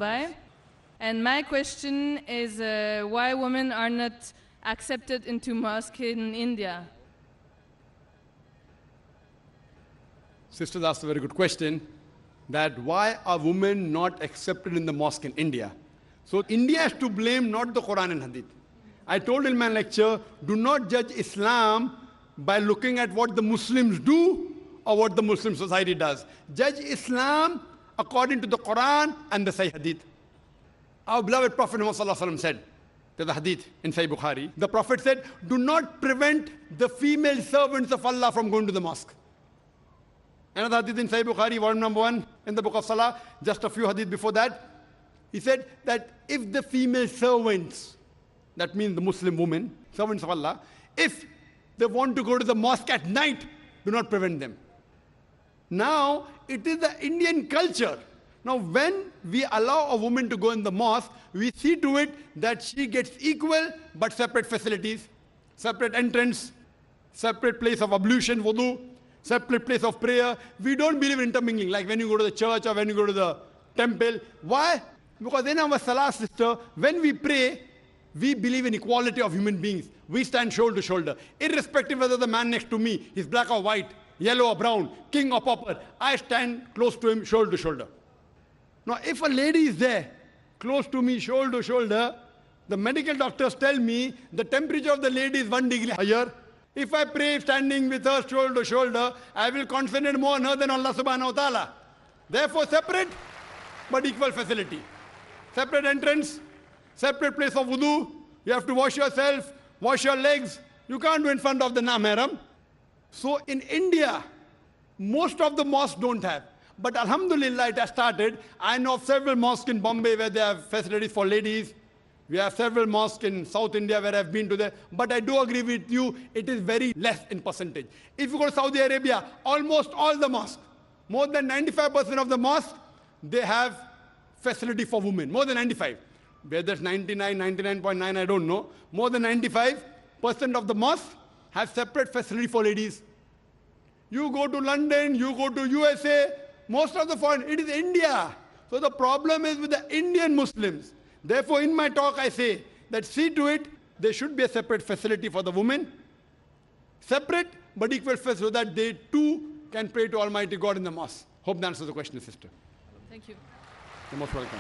Mumbai. And my question is why women are not accepted into mosque in India? Sisters asked a very good question, that why are women not accepted in the mosque in India? So India has to blame, not the Quran and Hadith. I told in my lecture, do not judge Islam by looking at what the Muslims do or what the Muslim society does. Judge Islam according to the Quran and the Sahih Hadith. Our beloved Prophet Muhammad said, there's a hadith in Sahih Bukhari, the Prophet said, do not prevent the female servants of Allah from going to the mosque. Another hadith in Sahih Bukhari, volume number 1 in the book of Salah, just a few hadith before that, he said that if the female servants, that means the Muslim women, servants of Allah, if they want to go to the mosque at night, do not prevent them. Now, it is the Indian culture. Now, when we allow a woman to go in the mosque, we see to it that she gets equal but separate facilities, separate entrance, separate place of ablution, wudu, separate place of prayer. We don't believe in intermingling, like when you go to the church or when you go to the temple. Why? Because in our Salah, sister, when we pray, we believe in equality of human beings. We stand shoulder to shoulder. Irrespective whether the man next to me is black or white, yellow or brown, king or pauper, I stand close to him, shoulder to shoulder. Now, if a lady is there, close to me, shoulder to shoulder, the medical doctors tell me the temperature of the lady is 1 degree higher. If I pray standing with her shoulder to shoulder, I will concentrate more on her than Allah subhanahu wa ta'ala. Therefore, separate but equal facility. Separate entrance, separate place of wudu. You have to wash yourself, wash your legs. You can't do in front of the Namaram. So in India, most of the mosques don't have. But alhamdulillah, it has started. I know of several mosques in Bombay where they have facilities for ladies. We have several mosques in South India where I've been to there. But I do agree with you, it is very less in percentage. If you go to Saudi Arabia, almost all the mosques, more than 95% of the mosques, they have facility for women. More than 95. Whether it's 99, 99.9, I don't know. More than 95% of the mosques have separate facility for ladies. You go to London, you go to USA, most of the foreign, it is India. So the problem is with the Indian Muslims. Therefore, in my talk, I say that see to it, there should be a separate facility for the women. Separate, but equal facility so that they too can pray to Almighty God in the mosque. Hope that answers the question, sister. Thank you. You're most welcome.